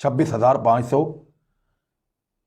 26,500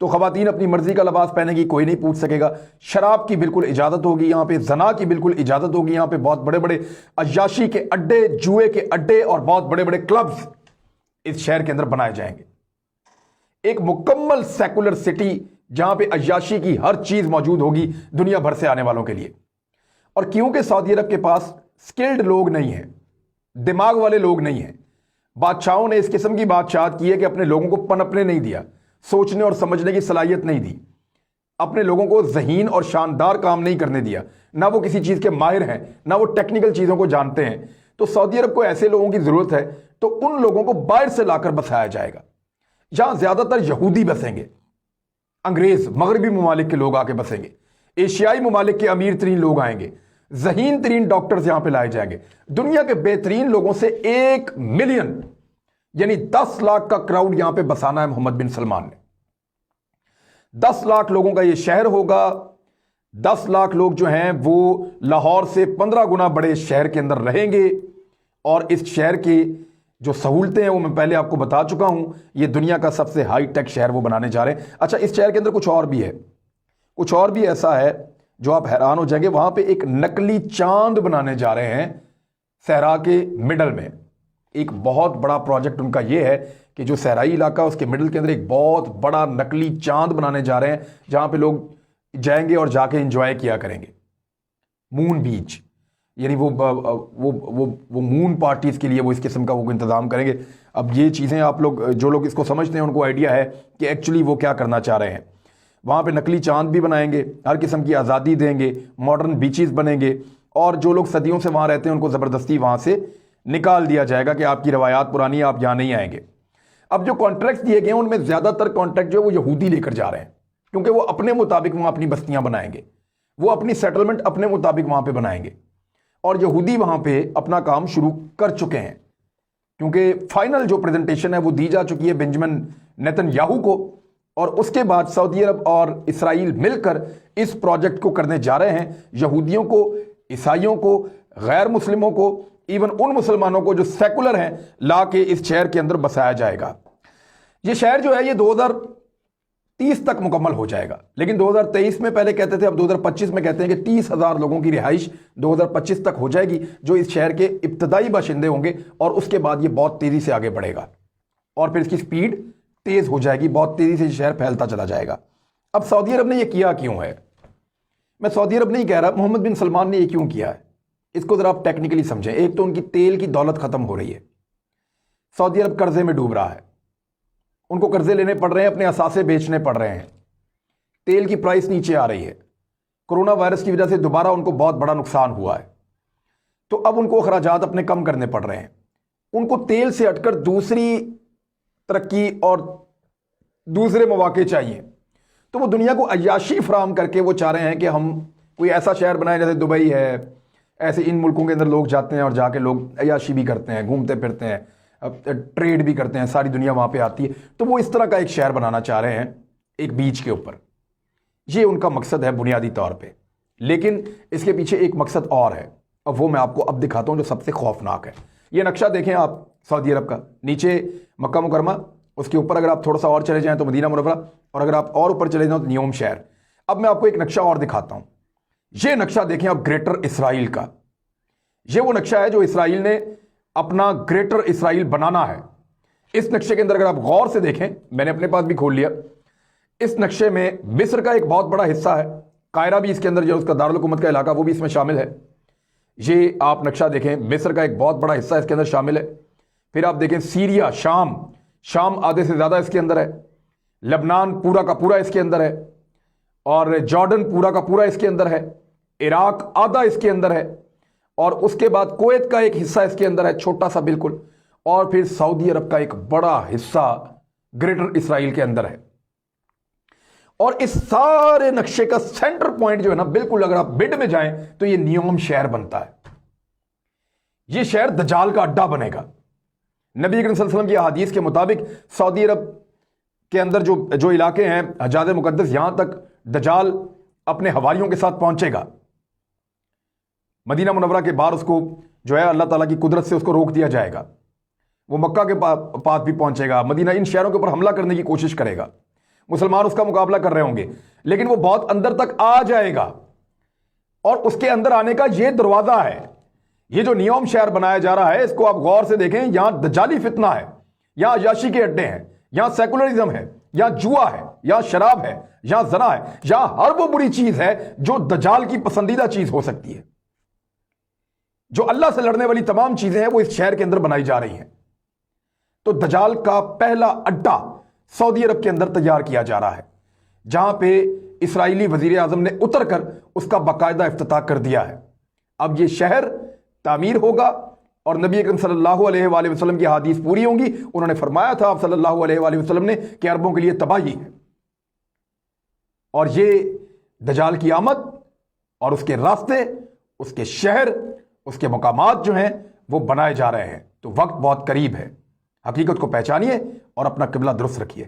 تو خواتین اپنی مرضی کا لباس پہنے گی، کوئی نہیں پوچھ سکے گا۔ شراب کی بالکل اجازت ہوگی یہاں پہ، زنا کی بالکل اجازت ہوگی یہاں پہ، بہت بڑے بڑے عیاشی کے اڈے، جوئے کے اڈے اور بہت بڑے بڑے کلبز اس شہر کے اندر بنائے جائیں گے۔ ایک مکمل سیکولر سٹی جہاں پہ عیاشی کی ہر چیز موجود ہوگی دنیا بھر سے آنے والوں کے لیے۔ اور کیونکہ سعودی عرب کے پاس سکلڈ لوگ نہیں ہیں، دماغ والے لوگ نہیں ہیں، بادشاہوں نے اس قسم کی بادشاہت کی ہے کہ اپنے لوگوں کو پنپنے نہیں دیا، سوچنے اور سمجھنے کی صلاحیت نہیں دی، اپنے لوگوں کو ذہین اور شاندار کام نہیں کرنے دیا، نہ وہ کسی چیز کے ماہر ہیں، نہ وہ ٹیکنیکل چیزوں کو جانتے ہیں۔ تو سعودی عرب کو ایسے لوگوں کی ضرورت ہے، تو ان لوگوں کو باہر سے لا کر بسایا جائے گا۔ جہاں زیادہ تر یہودی بسیں گے، انگریز، مغربی ممالک کے لوگ آ کے بسیں گے، ایشیائی ممالک کے امیر ترین لوگ آئیں گے، ذہین ترین ڈاکٹرز یہاں پہ لائے جائیں گے۔ دنیا کے بہترین لوگوں سے 1 ملین یعنی 10 لاکھ کا کراؤڈ یہاں پہ بسانا ہے محمد بن سلمان نے۔ 10 لاکھ لوگوں کا یہ شہر ہوگا۔ 10 لاکھ لوگ جو ہیں وہ لاہور سے 15 گنا بڑے شہر کے اندر رہیں گے، اور اس شہر کی جو سہولتیں ہیں وہ میں پہلے آپ کو بتا چکا ہوں۔ یہ دنیا کا سب سے ہائی ٹیک شہر وہ بنانے جا رہے ہیں۔ اچھا، اس شہر کے اندر کچھ اور بھی ہے، کچھ اور بھی ایسا ہے جو آپ حیران ہو جائیں گے۔ وہاں پہ ایک نقلی چاند بنانے جا رہے ہیں صحرا کے مڈل میں۔ ایک بہت بڑا پروجیکٹ ان کا یہ ہے کہ جو صحرائی علاقہ اس کے مڈل کے اندر ایک بہت بڑا نقلی چاند بنانے جا رہے ہیں، جہاں پہ لوگ جائیں گے اور جا کے انجوائے کیا کریں گے۔ مون بیچ، یعنی وہ مون پارٹیز کے لیے وہ اس قسم کا وہ انتظام کریں گے۔ اب یہ چیزیں آپ لوگ، جو لوگ اس کو سمجھتے ہیں ان کو آئیڈیا ہے کہ ایکچولی وہ کیا کرنا چاہ رہے ہیں۔ وہاں پہ نقلی چاند بھی بنائیں گے، ہر قسم کی آزادی دیں گے، ماڈرن بیچز بنیں گے، اور جو لوگ صدیوں سے وہاں رہتے ہیں ان کو زبردستی وہاں سے نکال دیا جائے گا کہ آپ کی روایات پرانی ہیں، آپ یہاں نہیں آئیں گے۔ اب جو کانٹریکٹ دیے گئے ہیں ان میں زیادہ تر کانٹریکٹ جو ہے وہ یہودی لے کر جا رہے ہیں، کیونکہ وہ اپنے مطابق وہاں اپنی بستیاں بنائیں گے، وہ اپنی سیٹلمنٹ اپنے مطابق وہاں پہ بنائیں گے، اور یہودی وہاں پہ اپنا کام شروع کر چکے ہیں، کیونکہ فائنل جو پریزنٹیشن ہے وہ دی جا چکی ہے بنجمن نیتن یاہو کو، اور اس کے بعد سعودی عرب اور اسرائیل مل کر اس پروجیکٹ کو کرنے جا رہے ہیں۔ یہودیوں کو، عیسائیوں کو، غیر مسلموں کو، ایون ان مسلمانوں کو جو سیکولر ہیں، لا کے اس شہر کے اندر بسایا جائے گا۔ یہ شہر جو ہے یہ 2030 تک مکمل ہو جائے گا، لیکن 2023 میں پہلے کہتے تھے، اب 2025 میں کہتے ہیں کہ 30,000 لوگوں کی رہائش 2025 تک ہو جائے گی، جو اس شہر کے ابتدائی باشندے ہوں گے، اور اس کے بعد یہ بہت تیزی سے آگے بڑھے گا، اور پھر اس کی سپیڈ تیز ہو جائے گی، بہت تیزی سے یہ شہر پھیلتا چلا جائے گا۔ اب سعودی عرب نے یہ کیا کیوں ہے؟ میں سعودی عرب نہیں کہہ رہا، محمد بن سلمان نے یہ کیوں کیا ہے، اس کو ذرا آپ ٹیکنیکلی سمجھیں۔ ایک تو ان کی تیل کی دولت ختم ہو رہی ہے، سعودی عرب قرضے میں ڈوب رہا ہے، ان کو قرضے لینے پڑ رہے ہیں، اپنے اثاثے بیچنے پڑ رہے ہیں، تیل کی پرائس نیچے آ رہی ہے، کرونا وائرس کی وجہ سے دوبارہ ان کو بہت بڑا نقصان ہوا ہے، تو اب ان کو اخراجات اپنے کم کرنے پڑ رہے ہیں۔ ان کو تیل سے ہٹ کر دوسری ترقی اور دوسرے مواقع چاہیے، تو وہ دنیا کو عیاشی فراہم کر کے وہ چاہ رہے ہیں کہ ہم کوئی ایسا شہر بنائیں جیسے دبئی ہے، ایسے ان ملکوں کے اندر لوگ جاتے ہیں اور جا کے لوگ عیاشی بھی کرتے ہیں، گھومتے پھرتے ہیں، ٹریڈ بھی کرتے ہیں، ساری دنیا وہاں پہ آتی ہے، تو وہ اس طرح کا ایک شہر بنانا چاہ رہے ہیں ایک بیچ کے اوپر۔ یہ ان کا مقصد ہے بنیادی طور پہ، لیکن اس کے پیچھے ایک مقصد اور ہے، اور وہ میں آپ کو اب دکھاتا ہوں جو سب سے خوفناک ہے۔ یہ نقشہ دیکھیں آپ سعودی عرب کا، نیچے مکہ مکرمہ، اس کے اوپر اگر آپ تھوڑا سا اور چلے جائیں تو مدینہ منورہ، اور اگر آپ اور اوپر چلے جائیں تو نیوم شہر۔ اب میں آپ کو ایک نقشہ اور دکھاتا ہوں، یہ نقشہ دیکھیں آپ گریٹر اسرائیل کا۔ یہ وہ نقشہ ہے جو اسرائیل نے اپنا گریٹر اسرائیل بنانا ہے۔ اس نقشے کے اندر اگر آپ غور سے دیکھیں، میں نے اپنے پاس بھی کھول لیا، اس نقشے میں مصر کا ایک بہت بڑا حصہ ہے، قاہرہ بھی اس کے اندر جو اس کا دارالحکومت کا علاقہ وہ بھی اس میں شامل ہے۔ یہ آپ نقشہ دیکھیں، مصر کا ایک بہت بڑا حصہ اس کے اندر شامل ہے۔ پھر آپ دیکھیں سیریا، شام آدھے سے زیادہ اس کے اندر ہے، لبنان پورا کا پورا اس کے اندر ہے، اور جارڈن پورا کا پورا اس کے اندر ہے، عراق آدھا اس کے اندر ہے، اور اس کے بعد کویت کا ایک حصہ اس کے اندر ہے، چھوٹا سا بالکل، اور پھر سعودی عرب کا ایک بڑا حصہ گریٹر اسرائیل کے اندر ہے۔ اور اس سارے نقشے کا سینٹر پوائنٹ جو ہے نا، بالکل اگر آپ مڈ میں جائیں تو یہ نیوم شہر بنتا ہے۔ یہ شہر دجال کا اڈا بنے گا۔ نبی کریم صلی اللہ علیہ وسلم کی احادیث کے مطابق سعودی عرب کے اندر جو علاقے ہیں حجاز مقدس، یہاں تک دجال اپنے حواریوں کے ساتھ پہنچے گا۔ مدینہ منورہ کے باہر اس کو جو ہے اللہ تعالیٰ کی قدرت سے اس کو روک دیا جائے گا، وہ مکہ کے پاس بھی پہنچے گا، مدینہ، ان شہروں کے اوپر حملہ کرنے کی کوشش کرے گا۔ مسلمان اس کا مقابلہ کر رہے ہوں گے، لیکن وہ بہت اندر تک آ جائے گا، اور اس کے اندر آنے کا یہ دروازہ ہے۔ یہ جو نیوم شہر بنایا جا رہا ہے، اس کو آپ غور سے دیکھیں، یہاں دجالی فتنہ ہے، یہاں عیاشی کے اڈے ہیں، یہاں سیکولرزم ہے، یہاں جوا ہے، یہاں شراب ہے، یہاں زنا ہے، یہاں ہر وہ بری چیز ہے جو دجال کی پسندیدہ چیز ہو سکتی ہے۔ جو اللہ سے لڑنے والی تمام چیزیں ہیں وہ اس شہر کے اندر بنائی جا رہی ہیں۔ تو دجال کا پہلا اڈا سعودی عرب کے اندر تیار کیا جا رہا ہے، جہاں پہ اسرائیلی وزیر اعظم نے اتر کر اس کا باقاعدہ افتتاح کر دیا ہے۔ اب یہ شہر تعمیر ہوگا اور نبی اکرم صلی اللہ علیہ وآلہ وسلم کی حدیث پوری ہوں گی۔ انہوں نے فرمایا تھا آپ صلی اللہ علیہ وآلہ وسلم نے کہ عربوں کے لیے تباہی ہے، اور یہ دجال کی آمد اور اس کے راستے، اس کے شہر، اس کے مقامات جو ہیں وہ بنائے جا رہے ہیں۔ تو وقت بہت قریب ہے، حقیقت کو پہچانیے اور اپنا قبلہ درست رکھیے۔